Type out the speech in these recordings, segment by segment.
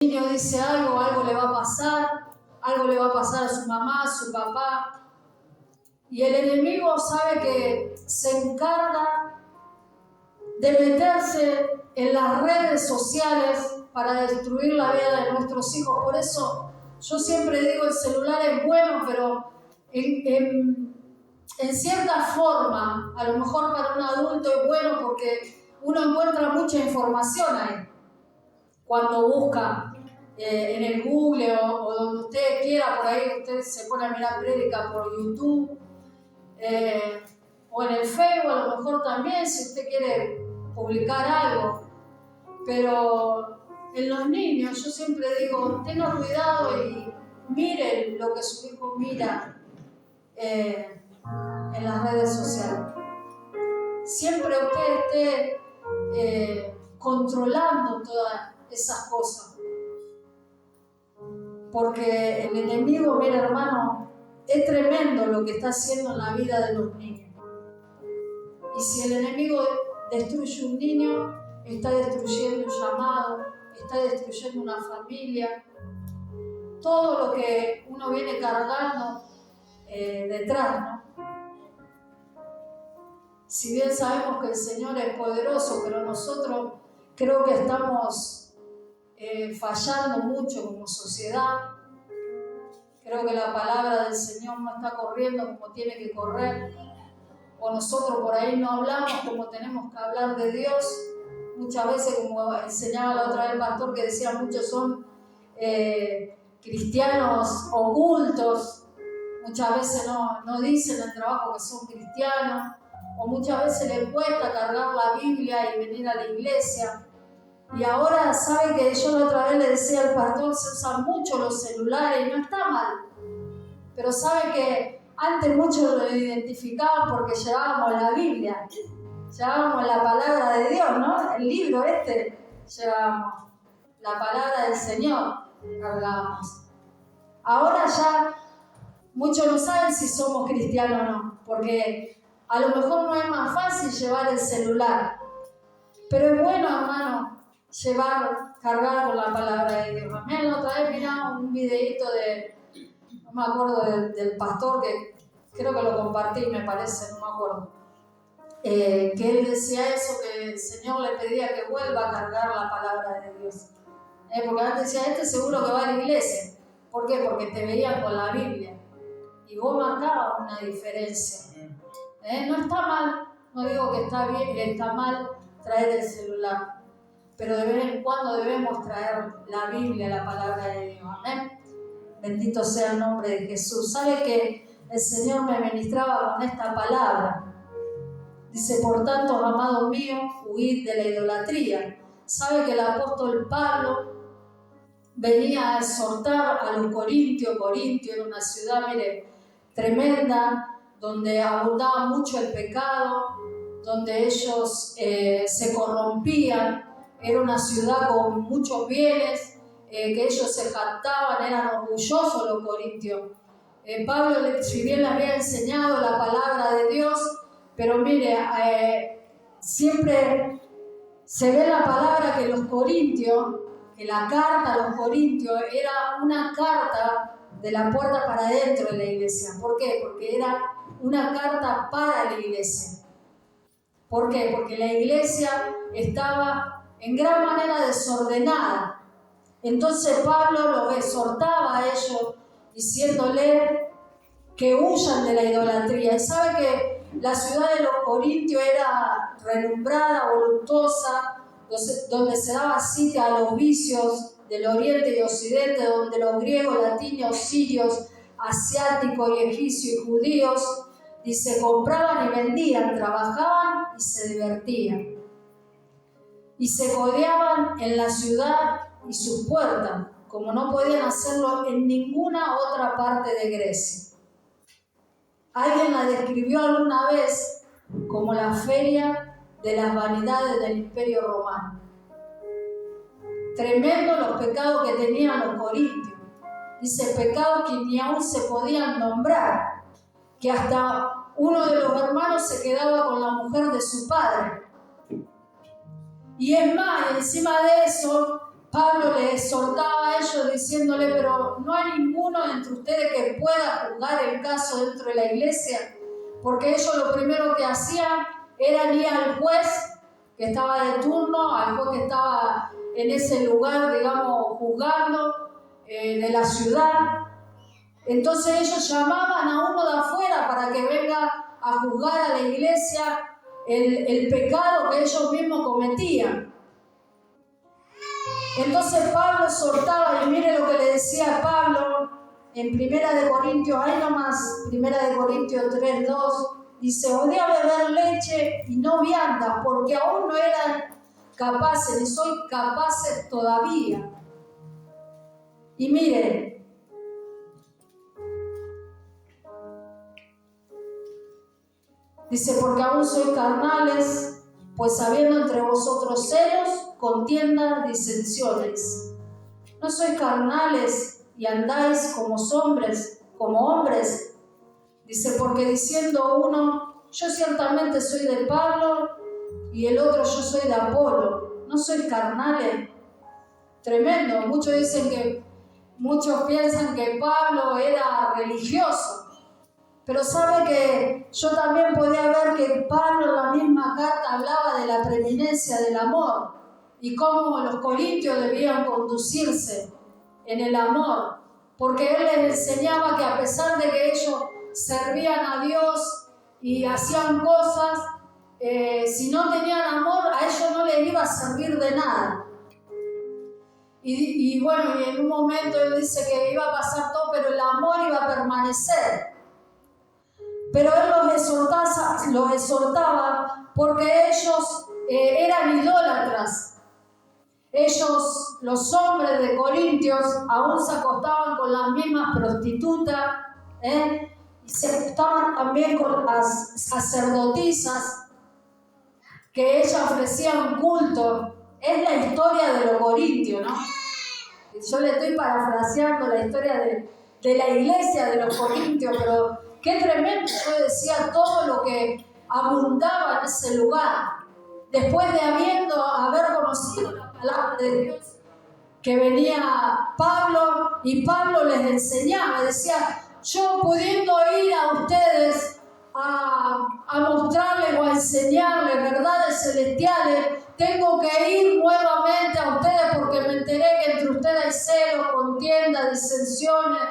El niño dice algo le va a pasar, algo le va a pasar a su mamá, a su papá. Y el enemigo sabe que se encarga de meterse en las redes sociales para destruir la vida de nuestros hijos. Por eso yo siempre digo, el celular es bueno, pero en cierta forma, a lo mejor para un adulto es bueno porque uno encuentra mucha información ahí. Cuando busca en el Google o donde usted quiera, por ahí usted se pone a mirar prédica por YouTube, o en el Facebook a lo mejor también, si usted quiere publicar algo. Pero en los niños yo siempre digo, tengan cuidado y miren lo que su hijo mira en las redes sociales. Siempre usted esté controlando todas esas cosas. Porque el enemigo, mira hermano, es tremendo lo que está haciendo en la vida de los niños. Y si el enemigo destruye un niño, está destruyendo un llamado, está destruyendo una familia, todo lo que uno viene cargando detrás, ¿no? Si bien sabemos que el Señor es poderoso, pero nosotros creo que estamos fallando mucho como sociedad. Creo que la palabra del Señor no está corriendo como tiene que correr. O nosotros por ahí no hablamos como tenemos que hablar de Dios. Muchas veces, como enseñaba la otra vez el pastor, que decía muchos son cristianos ocultos. Muchas veces no dicen en el trabajo que son cristianos. O muchas veces les cuesta cargar la Biblia y venir a la iglesia. Y ahora sabe que yo la otra vez le decía al pastor, se usan mucho los celulares y no está mal. Pero sabe que antes muchos lo identificaban porque llevábamos la Biblia, llevábamos la palabra de Dios, ¿no? El libro llevábamos, la palabra del Señor cargábamos. Ahora ya muchos no saben si somos cristianos o no, porque a lo mejor no es más fácil llevar el celular, pero es bueno, hermano, cargar con la palabra de Dios. La otra vez miraba un videito no me acuerdo del pastor, que creo que lo compartí, me parece, no me acuerdo, que él decía eso, que el Señor le pedía que vuelva a cargar la palabra de Dios. Porque antes decía, seguro que va a la iglesia. ¿Por qué? Porque te veían con la Biblia. Y vos marcabas una diferencia. No está mal, no digo que está bien, que está mal traer el celular, pero de vez en cuando debemos traer la Biblia, la palabra de Dios. Amén. Bendito sea el nombre de Jesús. ¿Sabe que el Señor me ministraba con esta palabra? Dice, por tanto, amados míos, huid de la idolatría. ¿Sabe que el apóstol Pablo venía a exhortar a los Corintios? Corintio era una ciudad, mire, tremenda, donde abundaba mucho el pecado, donde ellos se corrompían. Era una ciudad con muchos bienes, que ellos se jactaban, eran orgullosos los corintios. Pablo, si bien les había enseñado la palabra de Dios, pero mire, siempre se ve la palabra que los corintios, que la carta a los corintios era una carta de la puerta para adentro de la iglesia. ¿Por qué? Porque era una carta para la iglesia. ¿Por qué? Porque la iglesia estaba en gran manera desordenada. Entonces Pablo los exhortaba a ellos diciéndole que huyan de la idolatría. Y sabe que la ciudad de los Corintios era renombrada, voluptuosa, donde se daba cita a los vicios del oriente y occidente, donde los griegos, latinos, sirios, asiáticos y egipcios y judíos, dice, compraban y vendían, trabajaban y se divertían. Y se codeaban en la ciudad y sus puertas, como no podían hacerlo en ninguna otra parte de Grecia. Alguien la describió alguna vez como la feria de las vanidades del Imperio Romano. Tremendo los pecados que tenían los corintios. Dice, pecados que ni aún se podían nombrar, que hasta uno de los hermanos se quedaba con la mujer de su padre. Y es más, encima de eso, Pablo le exhortaba a ellos diciéndole, pero no hay ninguno entre ustedes que pueda juzgar el caso dentro de la iglesia, porque ellos lo primero que hacían era ir al juez que estaba de turno, al juez que estaba en ese lugar, digamos, juzgando de la ciudad. Entonces ellos llamaban a uno de afuera para que venga a juzgar a la iglesia el pecado que ellos mismos cometían. Entonces Pablo exhortaba, y mire lo que le decía Pablo en 1 Corintios, ahí nomás, 1 Corintios 3:2, dice, odia beber leche y no vianda, porque aún no eran capaces, ni soy capaces todavía. Y mire, dice, porque aún sois carnales, pues habiendo entre vosotros celos, contiendas, disensiones. ¿No sois carnales y andáis como hombres? Dice, porque diciendo uno, yo ciertamente soy de Pablo, y el otro, yo soy de Apolo. ¿No sois carnales? Tremendo. Muchos piensan que Pablo era religioso. Pero sabe que yo también podía ver que Pablo en la misma carta hablaba de la preeminencia del amor y cómo los corintios debían conducirse en el amor, porque él les enseñaba que a pesar de que ellos servían a Dios y hacían cosas, si no tenían amor, a ellos no les iba a servir de nada. Y bueno, y en un momento él dice que iba a pasar todo, pero el amor iba a permanecer. Pero él los exhortaba porque ellos eran idólatras. Ellos, los hombres de Corintios, aún se acostaban con las mismas prostitutas, y se acostaban también con las sacerdotisas que ellas ofrecían culto. Es la historia de los corintios, ¿no? Yo le estoy parafraseando la historia de la iglesia de los corintios, pero qué tremendo, yo decía, todo lo que abundaba en ese lugar. Después de haber conocido la palabra de Dios, que venía Pablo, y Pablo les enseñaba, decía, yo pudiendo ir a ustedes a mostrarles o a enseñarles verdades celestiales, tengo que ir nuevamente a ustedes porque me enteré que entre ustedes hay celos, contiendas, disensiones,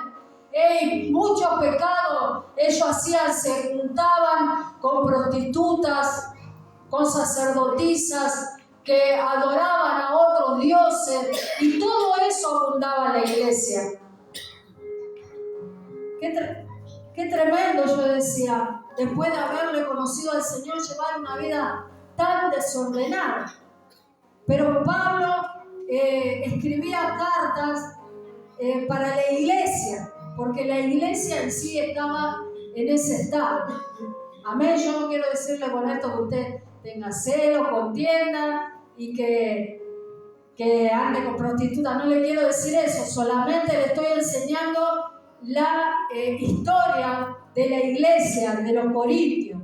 muchos pecados ellos hacían, se juntaban con prostitutas, con sacerdotisas que adoraban a otros dioses, y todo eso abundaba en la iglesia. Qué tremendo, yo decía, después de haberle conocido al Señor, llevar una vida tan desordenada. Pero Pablo escribía cartas para la iglesia, porque la iglesia en sí estaba en ese estado. Amén. Yo no quiero decirle con esto que usted tenga celo, contienda y que ande con prostitutas. No le quiero decir eso. Solamente le estoy enseñando la historia de la iglesia, de los corintios.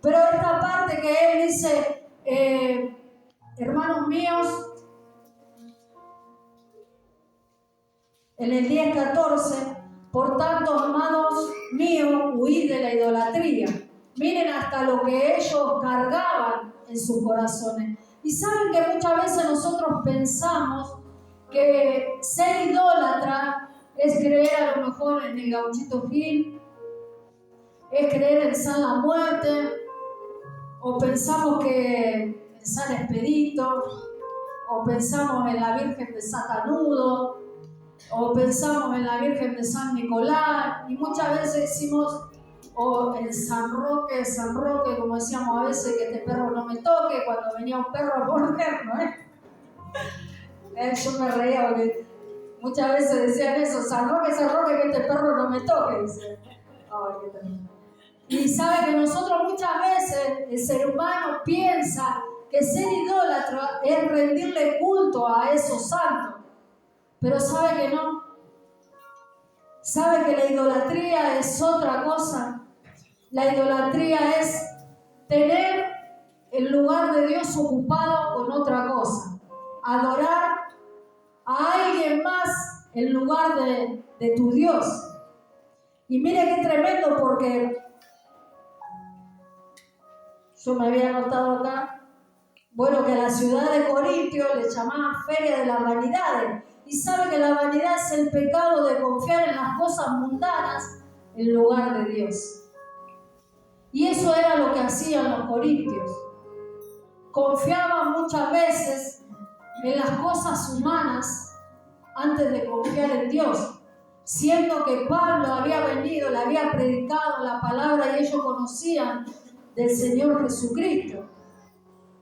Pero esta parte que él dice, hermanos míos, en el 10:14, por tanto, amados míos, huid de la idolatría. Miren hasta lo que ellos cargaban en sus corazones. Y saben que muchas veces nosotros pensamos que ser idólatra es creer a lo mejor en el Gauchito Gil, es creer en San la Muerte, o pensamos que en San Expedito, o pensamos en la Virgen de Satanudo, o pensamos en la Virgen de San Nicolás, y muchas veces decimos, o en San Roque, como decíamos a veces, que este perro no me toque, cuando venía un perro a mordernos, yo me reía porque muchas veces decían eso, San Roque, que este perro no me toque, dice. Ay, qué tremendo. Y sabe que nosotros muchas veces, el ser humano piensa que ser idólatra es rendirle culto a esos santos, pero sabe que no. Sabe que la idolatría es otra cosa. La idolatría es tener el lugar de Dios ocupado con otra cosa. Adorar a alguien más en lugar de tu Dios. Y mire qué tremendo, porque yo me había anotado acá, bueno, que a la ciudad de Corintio le llamaban Feria de las Vanidades. Y sabe que la vanidad es el pecado de confiar en las cosas mundanas en lugar de Dios. Y eso era lo que hacían los corintios. Confiaban muchas veces en las cosas humanas antes de confiar en Dios, siendo que Pablo había venido, le había predicado la palabra y ellos conocían del Señor Jesucristo.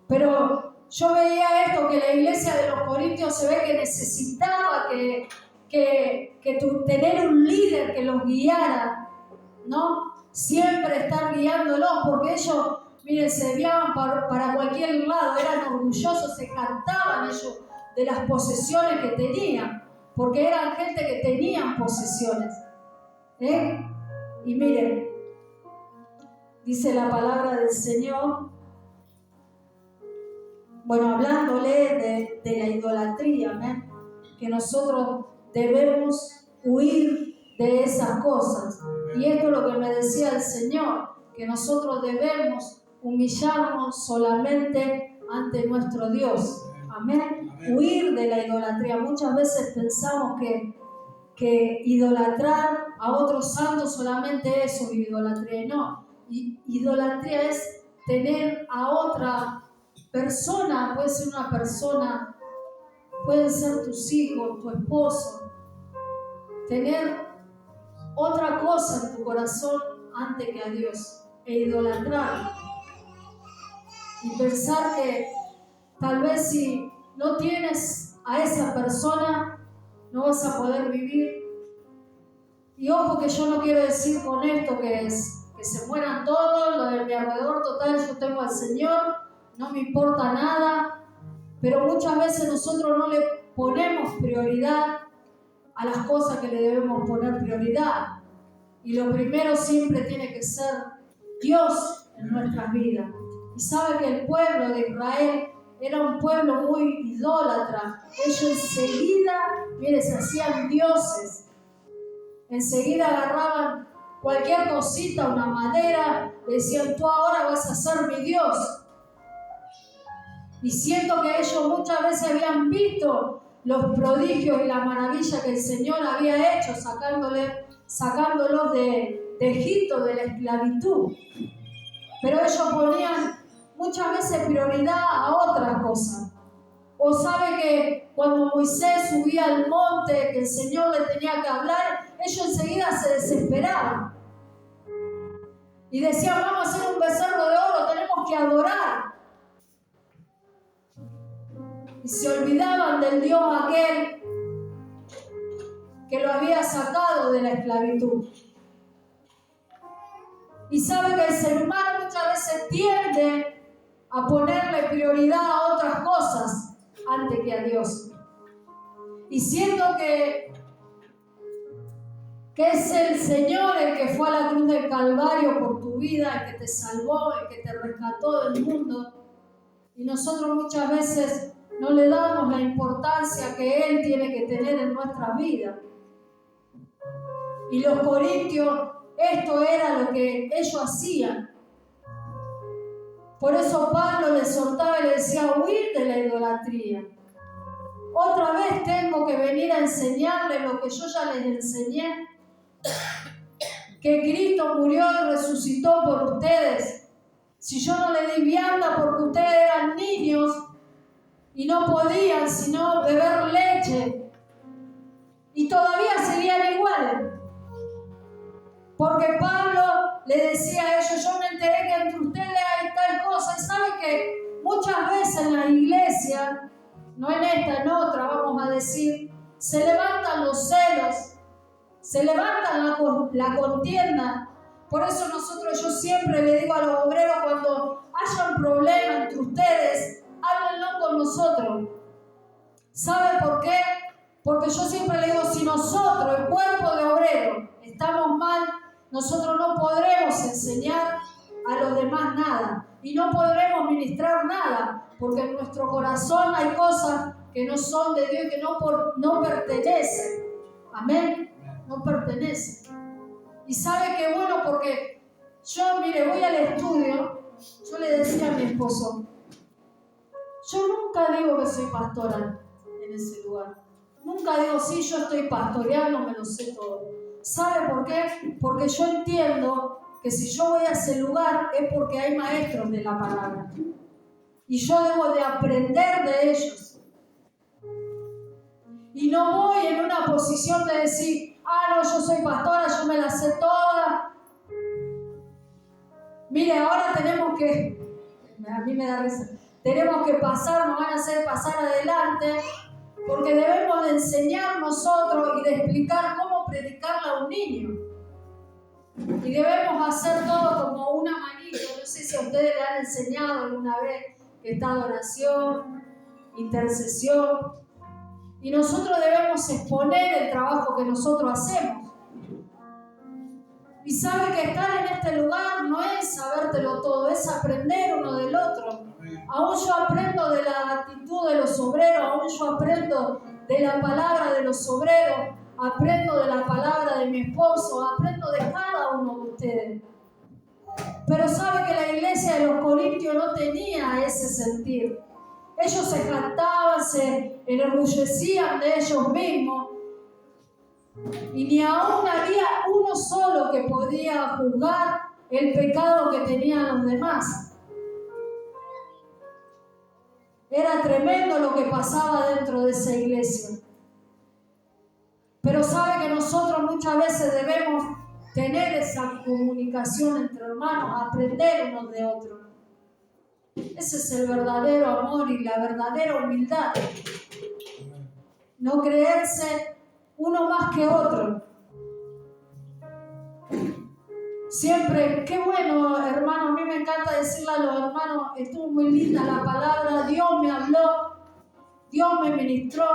Pero yo veía esto, que la iglesia de los corintios se ve que necesitaba tener un líder que los guiara, ¿no? Siempre estar guiándolos, porque ellos, miren, se guiaban para cualquier lado, eran orgullosos, se cantaban ellos de las posesiones que tenían, porque eran gente que tenían posesiones. Y miren, dice la palabra del Señor, bueno, hablándole de la idolatría, que nosotros debemos huir de esas cosas. Y esto es lo que me decía el Señor, que nosotros debemos humillarnos solamente ante nuestro Dios. Amén. Huir de la idolatría. Muchas veces pensamos que idolatrar a otros santos solamente eso es idolatría. No, idolatría es tener a otra persona, puede ser una persona, pueden ser tus hijos, tu esposo, tener otra cosa en tu corazón antes que a Dios, e idolatrar y pensar que tal vez si no tienes a esa persona no vas a poder vivir. Y ojo, que yo no quiero decir con esto que se mueran todos, lo de mi alrededor, total, yo tengo al Señor, no me importa nada, pero muchas veces nosotros no le ponemos prioridad a las cosas que le debemos poner prioridad. Y lo primero siempre tiene que ser Dios en nuestras vidas. Y sabe que el pueblo de Israel era un pueblo muy idólatra. Ellos enseguida, mire, se hacían dioses. Enseguida agarraban cualquier cosita, una madera, le decían, tú ahora vas a ser mi Dios. Y siento que ellos muchas veces habían visto los prodigios y la maravilla que el Señor había hecho sacándolos de Egipto, de la esclavitud. Pero ellos ponían muchas veces prioridad a otras cosas. O sabe que cuando Moisés subía al monte, que el Señor le tenía que hablar, ellos enseguida se desesperaban. Y decían, vamos a hacer un becerro de oro, tenemos que adorar. Y se olvidaban del Dios aquel que lo había sacado de la esclavitud. Y sabe que el ser humano muchas veces tiende a ponerle prioridad a otras cosas antes que a Dios. Y siento que es el Señor el que fue a la cruz del Calvario por tu vida, el que te salvó, el que te rescató del mundo. Y nosotros muchas veces no le damos la importancia que Él tiene que tener en nuestra vida. Y los corintios, esto era lo que ellos hacían. Por eso Pablo les soltaba y les decía, huir de la idolatría. Otra vez tengo que venir a enseñarles lo que yo ya les enseñé, que Cristo murió y resucitó por ustedes. Si yo no le di vianda porque ustedes eran niños y no podían sino beber leche, y todavía seguían iguales. Porque Pablo le decía a ellos, yo me enteré que entre ustedes hay tal cosa. Y sabe que muchas veces en la iglesia, no en esta, en otra, vamos a decir, se levantan los celos, se levanta la contienda. Por eso yo siempre le digo a los obreros, cuando haya un problema entre ustedes, háblenlo con nosotros. ¿Sabe por qué? Porque yo siempre le digo, si nosotros, el cuerpo de obreros, estamos mal, nosotros no podremos enseñar a los demás nada y no podremos ministrar nada, porque en nuestro corazón hay cosas que no son de Dios y que no pertenecen. Amén. No pertenecen. Y sabe que bueno, porque yo, mire, voy al estudio, yo le decía a mi esposo, yo nunca digo que soy pastora en ese lugar. Nunca digo, sí, yo estoy pastoreando, me lo sé todo. ¿Sabe por qué? Porque yo entiendo que si yo voy a ese lugar es porque hay maestros de la palabra. Y yo debo de aprender de ellos. Y no voy en una posición de decir, no, yo soy pastora, yo me la sé toda. Mire, ahora tenemos que, a mí me da risa, tenemos que pasar, nos van a hacer pasar adelante, porque debemos de enseñar nosotros y de explicar cómo predicarle a un niño. Y debemos hacer todo como una manito. No sé si a ustedes le han enseñado alguna vez que está adoración, intercesión. Y nosotros debemos exponer el trabajo que nosotros hacemos. Y sabe que estar en este lugar no es sabértelo todo, es aprender uno del otro. Aún yo aprendo de la actitud de los obreros, aún yo aprendo de la palabra de los obreros, aprendo de la palabra de mi esposo, aprendo de cada uno de ustedes. Pero sabe que la iglesia de los Corintios no tenía ese sentir. Ellos se jactaban, se enorgullecían de ellos mismos. Y ni aún había uno solo que podía juzgar el pecado que tenían los demás. Era tremendo lo que pasaba dentro de esa iglesia. Pero sabe que nosotros muchas veces debemos tener esa comunicación entre hermanos, aprender unos de otros. Ese es el verdadero amor y la verdadera humildad. No creerse uno más que otro. Siempre, qué bueno, hermano, a mí me encanta decirle a los hermanos, estuvo muy linda la palabra, Dios me habló, Dios me ministró,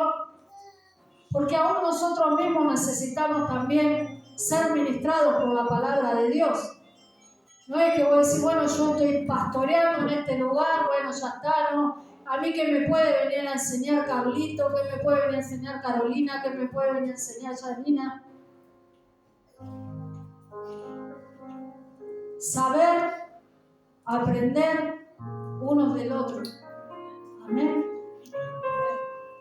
porque aún nosotros mismos necesitamos también ser ministrados por la palabra de Dios. No es que voy a decir, bueno, yo estoy pastoreando en este lugar, bueno, ya está, no. A mí que me puede venir a enseñar Carlito, que me puede venir a enseñar Carolina, que me puede venir a enseñar Janina. Saber, aprender unos del otro. Amén.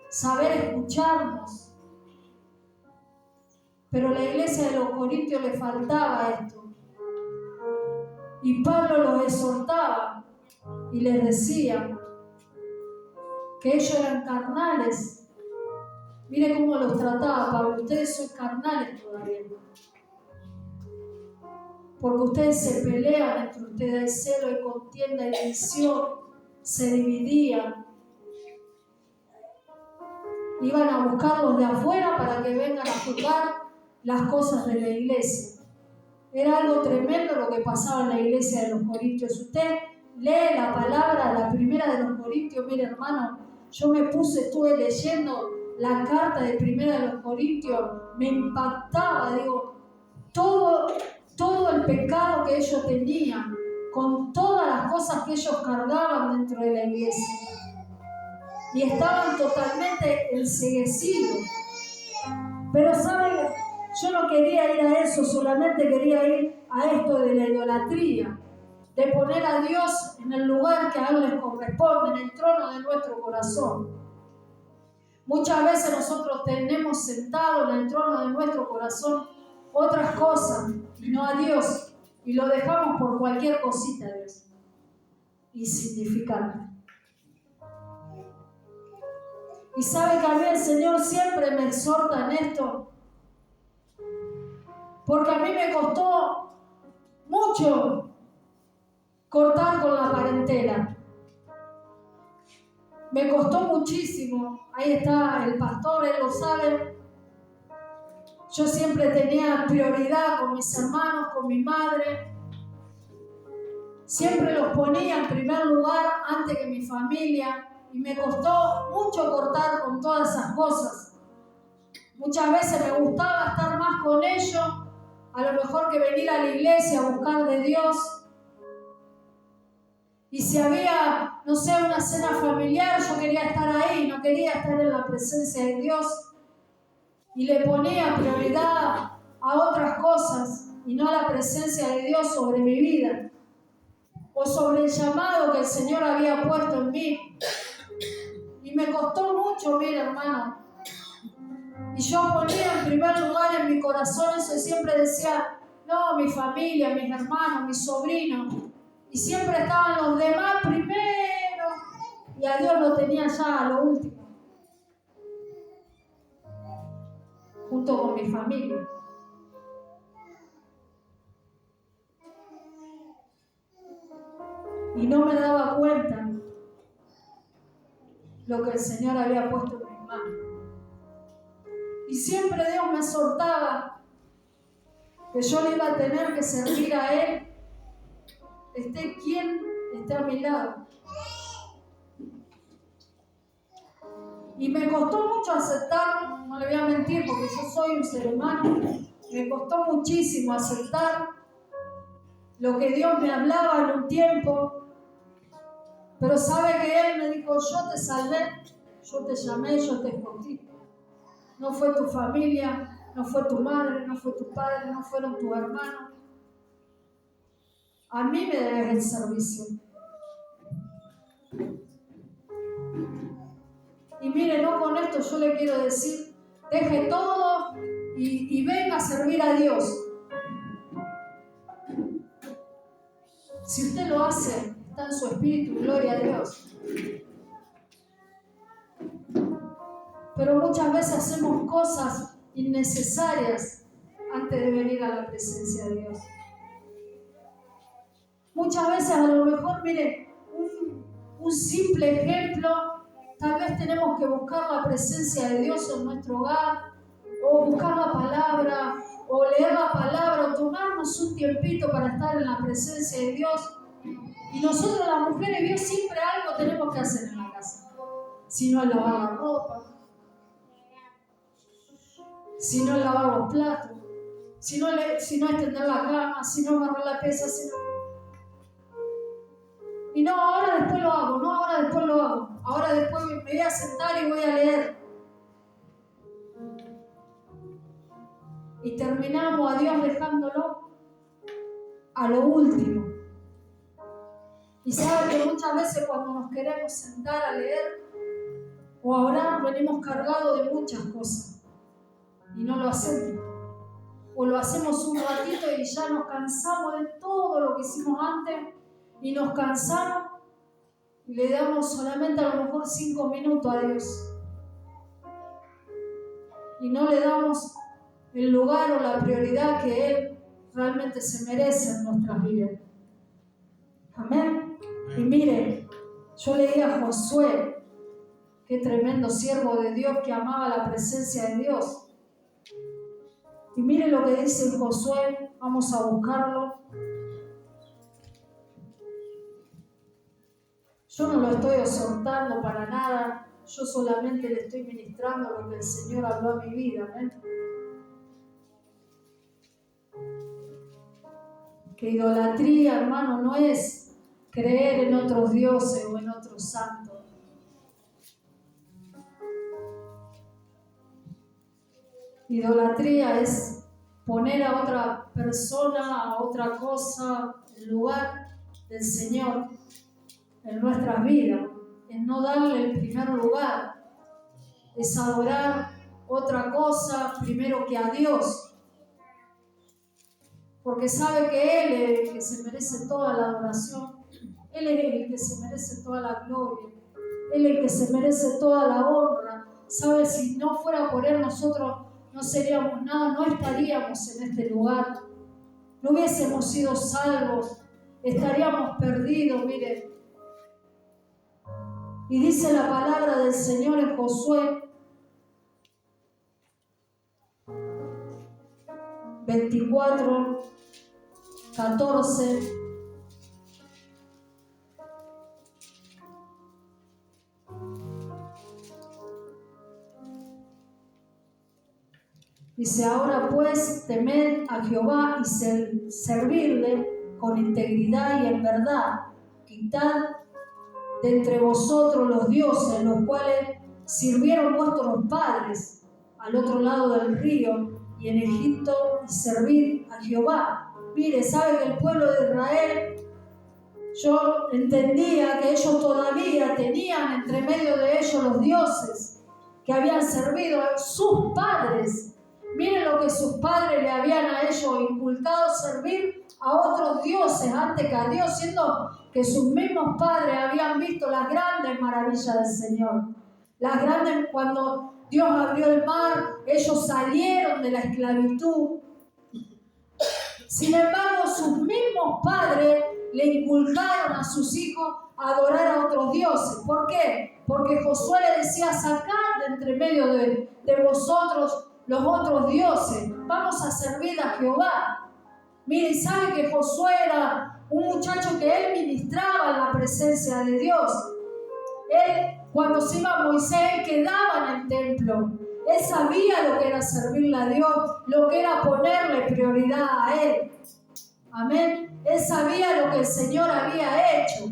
Saber escucharnos. Pero a la iglesia de los Corintios le faltaba esto. Y Pablo los exhortaba y les decía que ellos eran carnales. Mire cómo los trataba Pablo. Ustedes son carnales todavía. Porque ustedes se pelean entre ustedes, hay celo, hay contienda, hay división, se dividían. Iban a buscarlos de afuera para que vengan a juzgar las cosas de la iglesia. Era algo tremendo lo que pasaba en la iglesia de los Corintios. Usted lee la palabra, la primera de los Corintios, mire hermano, yo estuve leyendo la carta de primera de los Corintios, me impactaba, digo, todo el pecado que ellos tenían, con todas las cosas que ellos cargaban dentro de la iglesia. Y estaban totalmente enceguecidos. Pero ¿saben? Yo no quería ir a eso, solamente quería ir a esto de la idolatría, de poner a Dios en el lugar que a Él les corresponde, en el trono de nuestro corazón. Muchas veces nosotros tenemos sentado en el trono de nuestro corazón otras cosas y no a Dios, y lo dejamos por cualquier cosita de Dios, insignificante. Y sabe que a mí el Señor siempre me exhorta en esto, porque a mí me costó mucho cortar con la parentela. Me costó muchísimo. Ahí está el pastor, él lo sabe. Yo siempre tenía prioridad con mis hermanos, con mi madre. Siempre los ponía en primer lugar antes que mi familia. Y me costó mucho cortar con todas esas cosas. Muchas veces me gustaba estar más con ellos, a lo mejor que venir a la iglesia a buscar de Dios. Y si había, no sé, una cena familiar, yo quería estar ahí, no quería estar en la presencia de Dios. Y le ponía prioridad a otras cosas y no a la presencia de Dios sobre mi vida. O sobre el llamado que el Señor había puesto en mí. Y me costó mucho, mira, hermano. Y yo ponía en primer lugar en mi corazón eso y siempre decía, no, mi familia, mis hermanos, mis sobrinos. Y siempre estaban los demás primero. Y a Dios lo tenía ya a lo último. Junto con mi familia. Y no me daba cuenta lo que el Señor había puesto en mis manos. Y siempre Dios me exhortaba que yo le iba a tener que servir a Él, esté quien esté a mi lado. Y me costó mucho aceptar, no le voy a mentir porque yo soy un ser humano, me costó muchísimo aceptar lo que Dios me hablaba en un tiempo, pero sabe que Él me dijo, yo te salvé, yo te llamé, yo te escogí. No fue tu familia, no fue tu madre, no fue tu padre, no fueron tus hermanos. A mí me debes el servicio. Y mire, no con esto yo le quiero decir, deje todo y venga a servir a Dios. Si usted lo hace, está en su espíritu, gloria a Dios. Pero muchas veces hacemos cosas innecesarias antes de venir a la presencia de Dios. Muchas veces a lo mejor, mire, un simple ejemplo, tal vez tenemos que buscar la presencia de Dios en nuestro hogar, o buscar la palabra, o leer la palabra, o tomarnos un tiempito para estar en la presencia de Dios. Y nosotros las mujeres, Dios, siempre algo tenemos que hacer en la casa. Si no es lavar la ropa, si no es lavar los platos, si no es tender la cama, si no agarrar la pesa, si no... Y no, ahora después lo hago, no, ahora después lo hago. Ahora después me voy a sentar y voy a leer. Y terminamos a Dios dejándolo a lo último. Y sabe que muchas veces cuando nos queremos sentar a leer o a orar, venimos cargados de muchas cosas. Y no lo hacemos. O lo hacemos un ratito y ya nos cansamos de todo lo que hicimos antes. Y nos cansamos y le damos solamente a lo mejor 5 minutos a Dios. Y no le damos el lugar o la prioridad que Él realmente se merece en nuestras vidas. Amén. Y mire, yo leía a Josué, qué tremendo siervo de Dios que amaba la presencia de Dios. Y mire lo que dice en Josué, vamos a buscarlo. Yo no lo estoy exhortando para nada, yo solamente le estoy ministrando lo que el Señor habló a mi vida. ¿Ven? Que idolatría, hermano, no es creer en otros dioses o en otros santos. Idolatría es poner a otra persona, a otra cosa, en lugar del Señor en nuestras vidas, en no darle el primer lugar, es adorar otra cosa primero que a Dios, porque sabe que Él es el que se merece toda la adoración, Él es el que se merece toda la gloria, Él es el que se merece toda la honra. Sabe, si no fuera por Él nosotros no seríamos nada, no estaríamos en este lugar, no hubiésemos sido salvos, estaríamos perdidos, mire. Y dice la palabra del Señor en Josué 24, 14. Dice, ahora pues temed a Jehová y servirle con integridad y en verdad, quitad de entre vosotros los dioses, los cuales sirvieron vuestros padres al otro lado del río y en Egipto, y servid a Jehová. Mire, sabe que el pueblo de Israel, yo entendía que ellos todavía tenían entre medio de ellos los dioses que habían servido a sus padres. Miren lo que sus padres le habían a ellos inculcado, servir a otros dioses antes que a Dios, siendo que sus mismos padres habían visto las grandes maravillas del Señor. Las grandes, cuando Dios abrió el mar, ellos salieron de la esclavitud. Sin embargo, sus mismos padres le inculcaron a sus hijos a adorar a otros dioses. ¿Por qué? Porque Josué le decía, sacad de entre medio de vosotros los otros dioses, vamos a servir a Jehová. Mire, sabe que Josué era un muchacho que él ministraba en la presencia de Dios. Él, cuando se iba Moisés, él quedaba en el templo. Él sabía lo que era servirle a Dios, lo que era ponerle prioridad a Él. Amén. Él sabía lo que el Señor había hecho.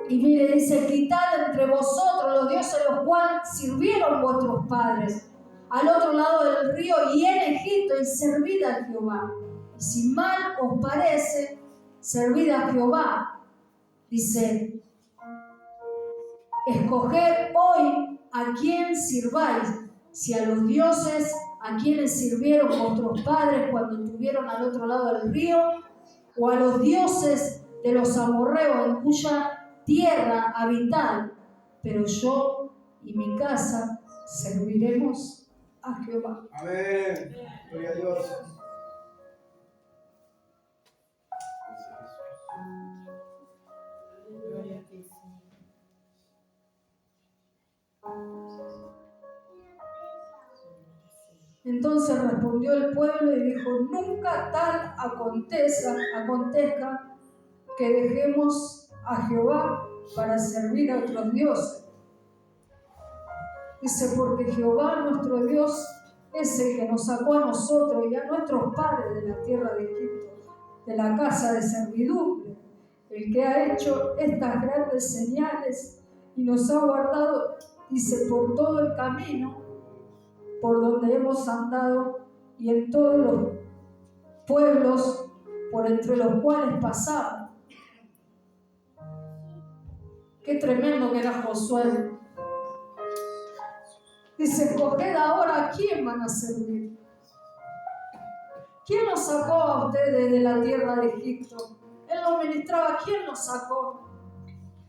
Y mire, dice, quitad entre vosotros los dioses los cuales sirvieron vuestros padres al otro lado del río y en Egipto, y servid a Jehová. Y si mal os parece, servid a Jehová. Dice, escoged hoy a quién sirváis, si a los dioses a quienes sirvieron vuestros padres cuando estuvieron al otro lado del río, o a los dioses de los amorreos en cuya tierra habitad, pero yo y mi casa serviremos a Jehová. Amén. Gloria a Dios. Gloria a ti, Señor. Entonces respondió el pueblo y dijo, nunca tal acontezca que dejemos a Jehová para servir a otros dioses. Dice, porque Jehová nuestro Dios es el que nos sacó a nosotros y a nuestros padres de la tierra de Egipto, de la casa de servidumbre, el que ha hecho estas grandes señales y nos ha guardado, dice, por todo el camino por donde hemos andado y en todos los pueblos por entre los cuales pasamos. Qué tremendo que era Josué. Dice, escoged ahora a quién van a servir. ¿Quién nos sacó a ustedes de la tierra de Egipto? Él nos ministraba. ¿Quién nos sacó?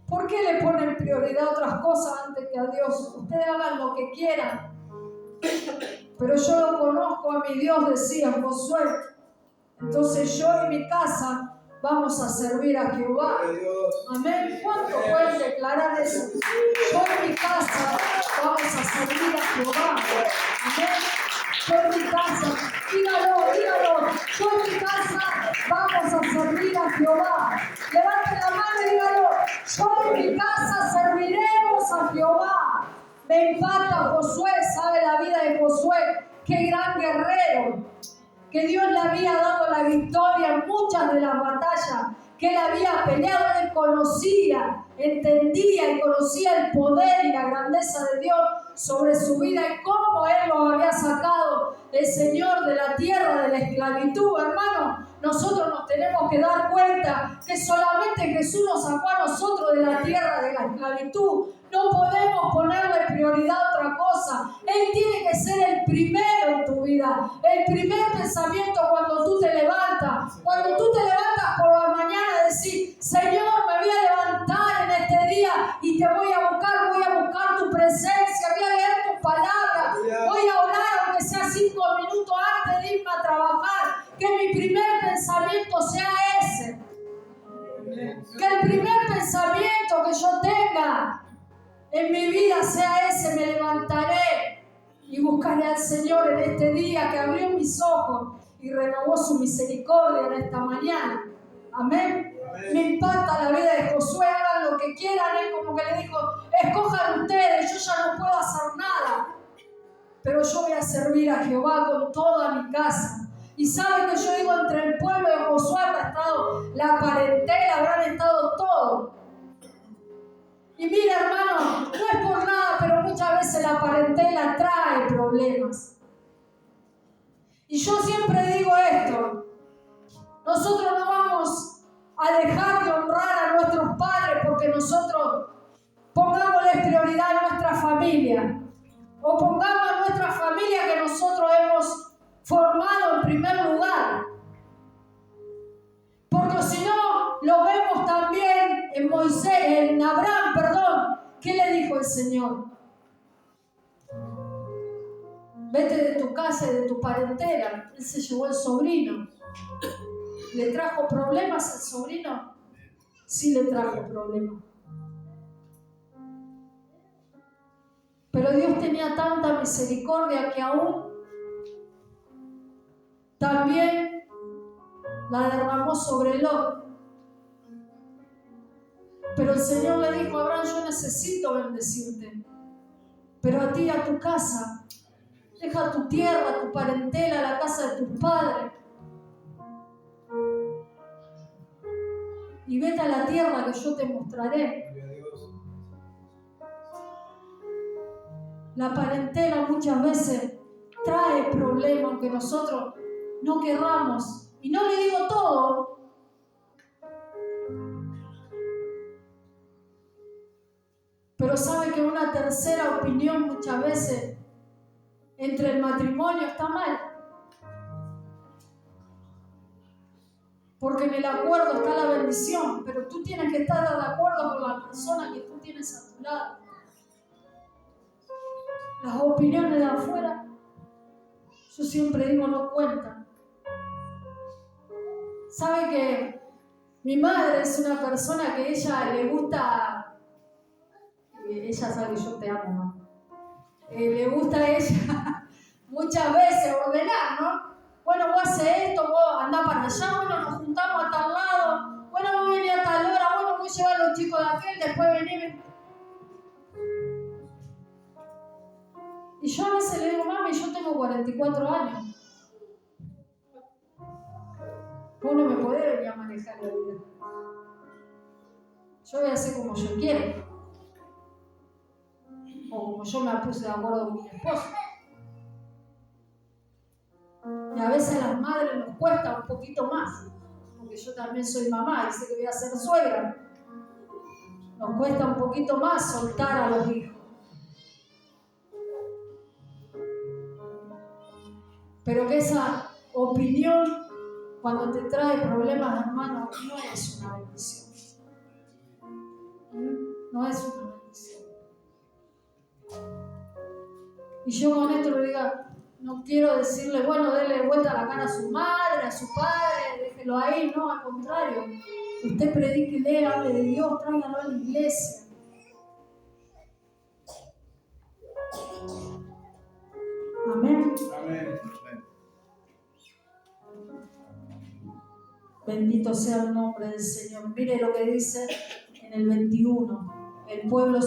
¿Por qué le ponen prioridad a otras cosas antes que a Dios? Ustedes hagan lo que quieran, pero yo lo conozco a mi Dios, decía Josué. Entonces yo y mi casa vamos a servir a Jehová. Amén. ¿Cuántos pueden declarar eso? Yo y mi casa vamos a servir a Jehová. Amén. Yo y mi casa, dígalo. Yo y mi casa vamos a servir a Jehová. Levante la mano y dígalo. Yo y mi casa serviremos a Jehová. Me impacta Josué, sabe la vida de Josué, qué gran guerrero, que Dios le había dado la victoria en muchas de las batallas que él había peleado. Él conocía, entendía y conocía el poder y la grandeza de Dios sobre su vida y cómo él lo había sacado el Señor de la tierra de la esclavitud. Hermano, nosotros nos tenemos que dar cuenta que solamente Jesús nos sacó a nosotros de la tierra de la esclavitud. No podemos ponerle prioridad a otra cosa. Él tiene que ser el primero en tu vida. El primer pensamiento cuando tú te levantas. Cuando tú te levantas por la mañana, decir, Señor, me voy a levantar en este día y te voy a buscar tu presencia, voy a leer tu palabra, voy a orar aunque sea 5 minutos antes de irme a trabajar. Que mi primer pensamiento sea ese. Que el primer pensamiento que yo tenga en mi vida sea ese. Me levantaré y buscaré al Señor en este día que abrió mis ojos y renovó su misericordia en esta mañana. Amén. Me impacta la vida de Josué. Hagan lo que quieran. Él como que le dijo, escojan ustedes, yo ya no puedo hacer nada, pero yo voy a servir a Jehová con toda mi casa. Y sabe que yo digo, entre el pueblo de Josué habrá estado la parentela, habrán estado todos. Y mira, hermano, no es por nada, pero muchas veces la parentela trae problemas. Y yo siempre digo esto, nosotros no vamos a dejar de honrar a nuestros padres porque nosotros pongámosle prioridad a nuestra familia o pongamos a nuestra familia que nosotros hemos formado en primer lugar. Porque si no, lo vemos también en Abraham, ¿qué le dijo el Señor? Vete de tu casa y de tu parentela. Él se llevó el sobrino. ¿Le trajo problemas al sobrino? Sí le trajo problemas. Pero Dios tenía tanta misericordia que aún también la derramó sobre Lot. Pero el Señor le dijo a Abraham, yo necesito bendecirte, pero a ti y a tu casa, deja tu tierra, tu parentela, la casa de tus padres, y vete a la tierra que yo te mostraré. La parentela muchas veces trae problemas, aunque nosotros no querramos. Y no le digo todo, pero sabe que una tercera opinión muchas veces entre el matrimonio está mal. Porque en el acuerdo está la bendición, pero tú tienes que estar de acuerdo con la persona que tú tienes a tu lado. Las opiniones de afuera, yo siempre digo, no cuentan. Sabe que mi madre es una persona que ella le gusta, ella sabe que yo te amo, ¿no? Le gusta a ella muchas veces ordenar, ¿no? Bueno, vos haces esto, vos andá para allá, bueno, nos juntamos a tal lado, bueno, vos venís a tal hora, bueno, vos llevas a los chicos de aquel, después venís. Y yo a veces le digo, mami, yo tengo 44 años. Vos no me podés venir a manejar la vida. Yo voy a hacer como yo quiero. O como yo me puse de acuerdo con mi esposo. Y a veces a las madres nos cuesta un poquito más. Porque yo también soy mamá y sé que voy a ser suegra. Nos cuesta un poquito más soltar a los hijos. Pero que esa opinión, cuando te trae problemas, hermano, no es una bendición. No es una bendición. Y yo con esto le digo, no quiero decirle, bueno, déle vuelta la cara a su madre, a su padre, déjelo ahí, no, al contrario. Usted predique, hable de Dios, tráigalo a la iglesia. Amén. Amén. Bendito sea el nombre del Señor. Mire lo que dice en el 21. El pueblo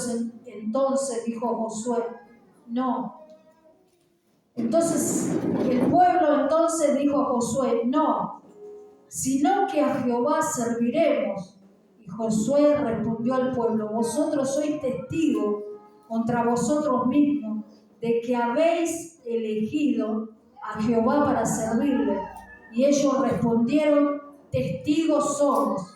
entonces dijo Josué, no. Entonces, el pueblo entonces dijo a Josué, no, sino que a Jehová serviremos. Y Josué respondió al pueblo, vosotros sois testigos contra vosotros mismos de que habéis elegido a Jehová para servirle. Y ellos respondieron, testigos somos.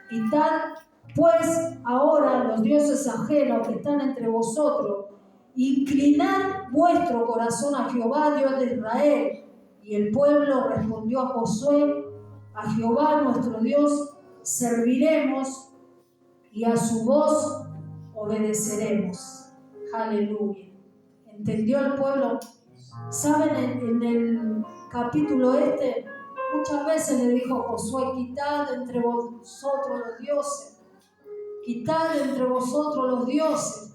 Quitad pues ahora los dioses ajenos que están entre vosotros, inclinad vuestro corazón a Jehová, Dios de Israel. Y el pueblo respondió a Josué, a Jehová nuestro Dios serviremos y a su voz obedeceremos. Aleluya. ¿Entendió el pueblo? ¿Saben? En el capítulo muchas veces le dijo Josué, quitad entre vosotros los dioses. Quitad entre vosotros los dioses.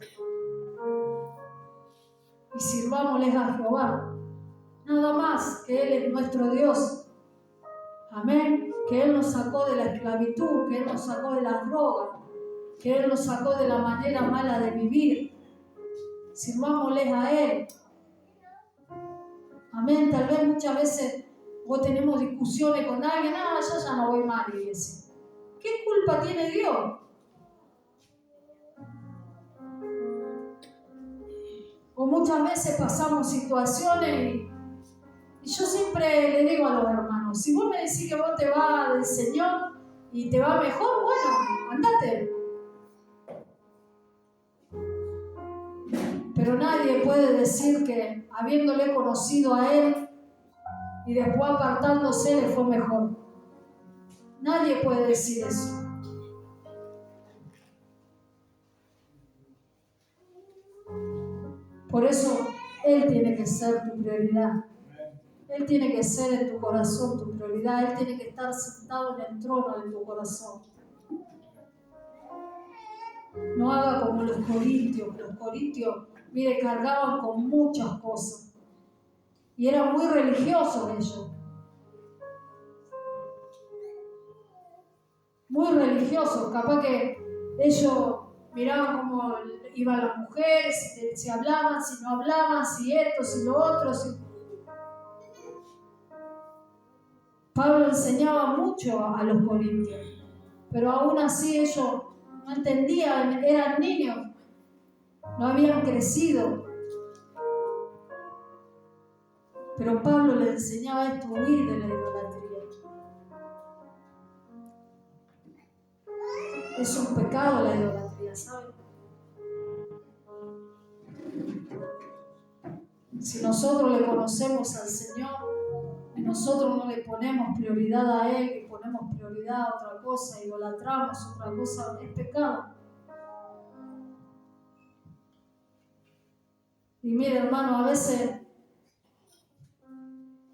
Y sirvámosles a Jehová. Nada más, que Él es nuestro Dios. Amén. Que Él nos sacó de la esclavitud, que Él nos sacó de las drogas, que Él nos sacó de la manera mala de vivir. Sirvámosles a Él. Amén. Tal vez muchas veces o tenemos discusiones con alguien, yo ya no voy más a la iglesia. ¿Qué culpa tiene Dios? O muchas veces pasamos situaciones y yo siempre le digo a los hermanos, si vos me decís que vos te vas del Señor y te va mejor, bueno, andate. Pero nadie puede decir que habiéndole conocido a Él y después apartándose le fue mejor. Nadie puede decir eso. Por eso Él tiene que ser tu prioridad. Él tiene que ser en tu corazón tu prioridad. Él tiene que estar sentado en el trono de tu corazón. No haga como los corintios. Los corintios, mire, cargaban con muchas cosas. Y eran muy religiosos ellos. Muy religiosos. Capaz que ellos miraban cómo iban las mujeres, si hablaban, si no hablaban, si esto, si lo otro. Pablo enseñaba mucho a los corintios, pero aún así ellos no entendían, eran niños, no habían crecido. Pero Pablo les enseñaba esto, huir de la idolatría. Es un pecado la idolatría, ¿saben? Si nosotros le conocemos al Señor y nosotros no le ponemos prioridad a Él y ponemos prioridad a otra cosa, idolatramos otra cosa, es pecado. Y mire, hermano, a veces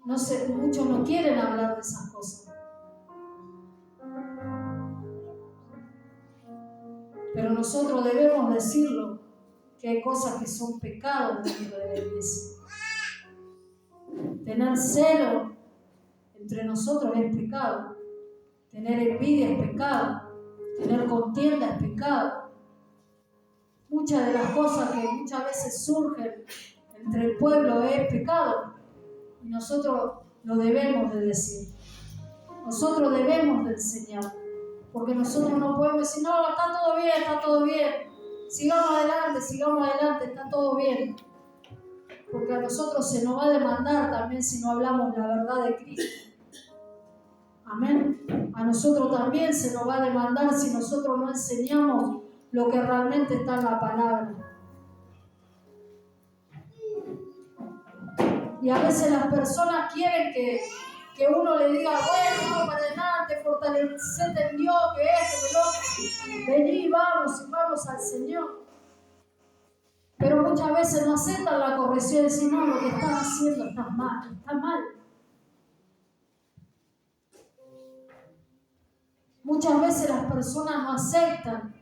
no sé, muchos no quieren hablar de esas cosas. Pero nosotros debemos decirlo, que hay cosas que son pecados dentro de la iglesia. Tener celo entre nosotros es pecado. Tener envidia es pecado. Tener contienda es pecado. Muchas de las cosas que muchas veces surgen entre el pueblo es pecado. Y nosotros lo debemos de decir. Nosotros debemos de enseñar. Porque nosotros no podemos decir, no, está todo bien. Sigamos adelante, está todo bien. Porque a nosotros se nos va a demandar también si no hablamos la verdad de Cristo. Amén. A nosotros también se nos va a demandar si nosotros no enseñamos lo que realmente está en la palabra. Y a veces las personas quieren que uno le diga, bueno, vamos para adelante, fortalecete en Dios, que esto, que lo otro. Vení, vamos al Señor. Pero muchas veces no aceptan la corrección y dicen, no, lo que estás haciendo está mal. Muchas veces las personas no aceptan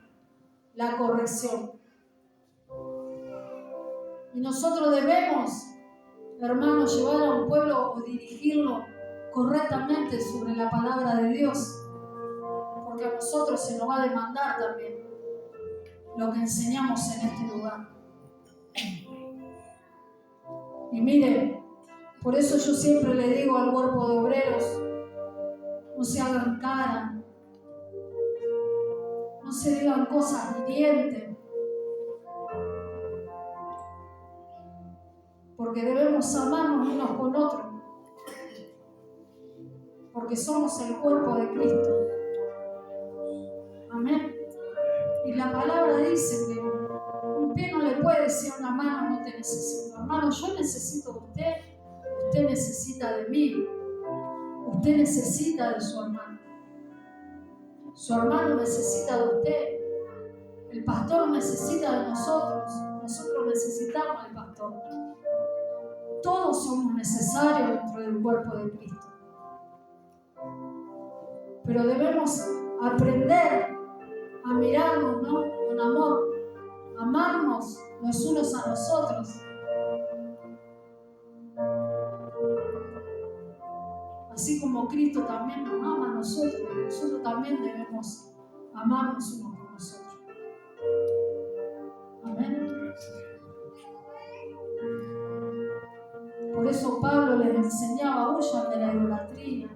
la corrección. Y nosotros debemos, hermanos, llevar a un pueblo o dirigirlo correctamente sobre la palabra de Dios. Porque a nosotros se nos va a demandar también lo que enseñamos en este lugar. Y miren, por eso yo siempre le digo al cuerpo de obreros, no se hagan cara, no se digan cosas hirientes, porque debemos amarnos unos con otros, porque somos el cuerpo de Cristo. Amén. Y la palabra dice que un pie no le puede decir a una mano, no te necesito. Hermano, yo necesito de usted, usted necesita de mí, usted necesita de su hermano. Su hermano necesita de usted. El pastor necesita de nosotros. Nosotros necesitamos al pastor. Todos somos necesarios dentro del cuerpo de Cristo. Pero debemos aprender a mirarnos, ¿no? Con amor. Amarnos los unos a los otros. Así como Cristo también nos ama a nosotros, nosotros también debemos amarnos unos con nosotros. Amén. Por eso Pablo les enseñaba, huyan de la idolatría.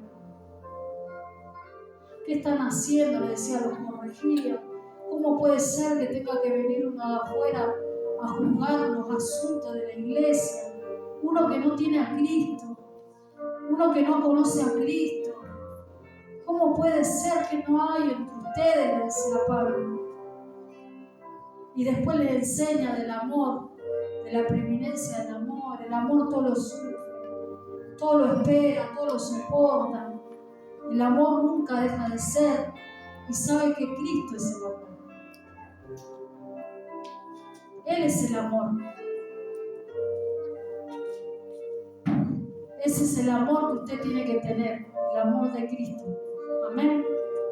¿Qué están haciendo? Le decía, los corregía. ¿Cómo puede ser que tenga que venir uno de afuera a juzgar los asuntos de la iglesia? Uno que no tiene a Cristo, uno que no conoce a Cristo. ¿Cómo puede ser que no hay entre ustedes? Le decía Pablo. Y después les enseña del amor, de la preeminencia del amor. El amor todo lo sufre, todo lo espera, todo lo soporta. El amor nunca deja de ser y sabe que Cristo es el amor. Él es el amor. Ese es el amor que usted tiene que tener, el amor de Cristo. Amén.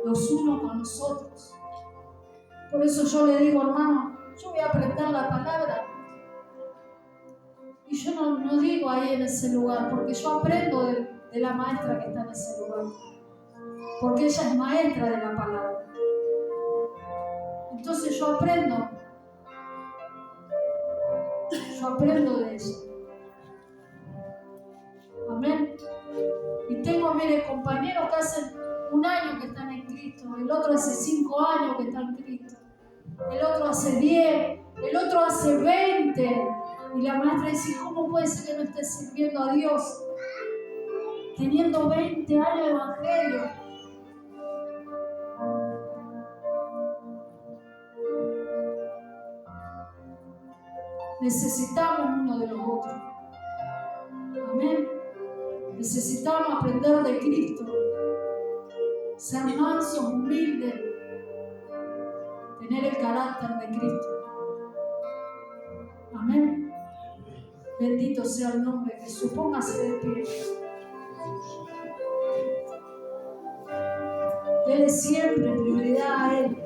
Los unos con los otros. Por eso yo le digo, hermano, yo voy a aprender la palabra. Y yo no digo ahí en ese lugar, porque yo aprendo de la maestra que está en ese lugar. Porque ella es maestra de la palabra. Entonces yo aprendo de ella. Amén. Y tengo, mire, compañeros que hacen 1 año que están en Cristo, el otro hace 5 años que está en Cristo, el otro hace 10, el otro hace 20. Y la maestra dice, ¿cómo puede ser que no estés sirviendo a Dios teniendo 20 años de evangelio? Necesitamos uno de los otros. Amén. Necesitamos aprender de Cristo. Ser mansos, humildes. Tener el carácter de Cristo. Amén. Bendito sea el nombre de Jesús. Póngase de pie. Dele siempre prioridad a Él.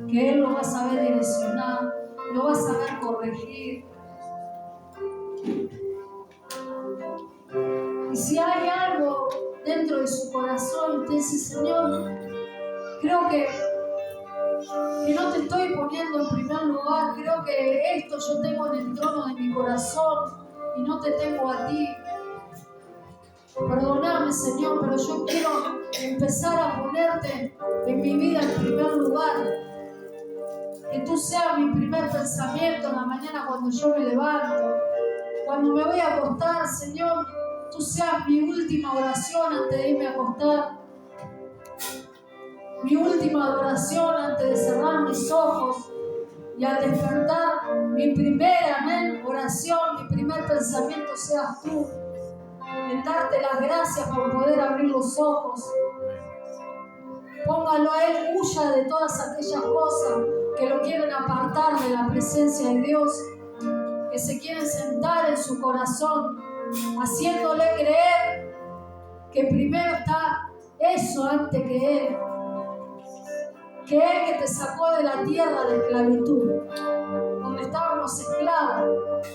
Que Él lo va a saber direccionar. Lo va a saber corregir. Y si hay algo dentro de su corazón, usted dice, Señor, creo que no te estoy poniendo en primer lugar, creo que esto yo tengo en el trono de mi corazón y no te tengo a ti. Perdóname, Señor, pero yo quiero empezar a ponerte en mi vida en primer lugar. Que tú seas mi primer pensamiento en la mañana cuando yo me levanto. Cuando me voy a acostar, Señor, tú seas mi última oración antes de irme a acostar. Mi última adoración antes de cerrar mis ojos. Y al despertar, mi primera, amén, oración, mi primer pensamiento seas tú. En darte las gracias por poder abrir los ojos. Póngalo a Él, huya de todas aquellas cosas que lo quieren apartar de la presencia de Dios, que se quieren sentar en su corazón, haciéndole creer que primero está eso antes que Él. Que Él que te sacó de la tierra de esclavitud, donde estábamos esclavos.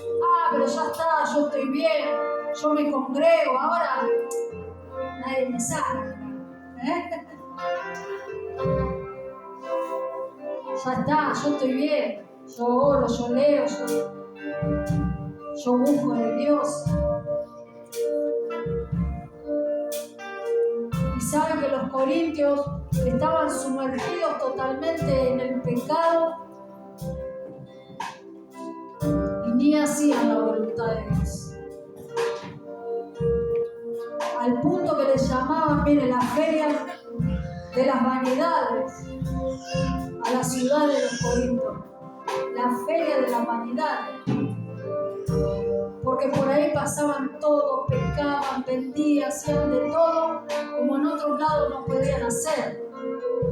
Pero ya está, yo estoy bien, yo me congrego, ahora nadie me saca. Ya está, yo estoy bien, yo oro, yo leo, yo busco de Dios. Y saben que los corintios estaban sumergidos totalmente en el pecado y ni hacían la voluntad de Dios. Al punto que les llamaban, mire, la feria de las vanidades a la ciudad de los Corintios. La feria de las vanidades. Porque por ahí pasaban todo, pecaban, vendían, hacían de todo, como en otros lados no podían hacer.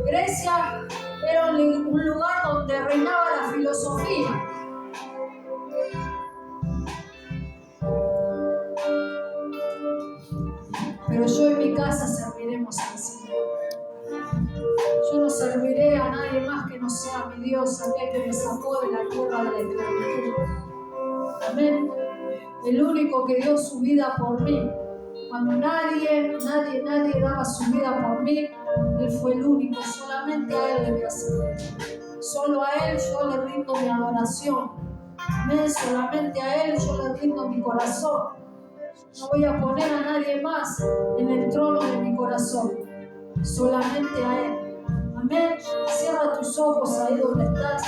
Grecia era un lugar donde reinaba la filosofía. Pero yo en mi casa serviremos al Señor. Yo no serviré a nadie más que no sea mi Dios, aquel que me sacó de la tierra de la esclavitud. Amén. El único que dio su vida por mí. Cuando nadie daba su vida por mí, Él fue el único. Solamente a Él le voy a servir. Solo a Él yo le rindo mi adoración. Amén. Solamente a Él yo le rindo mi corazón. No voy a poner a nadie más en el trono de mi corazón. Solamente a Él. Amén. Cierra tus ojos ahí donde estás.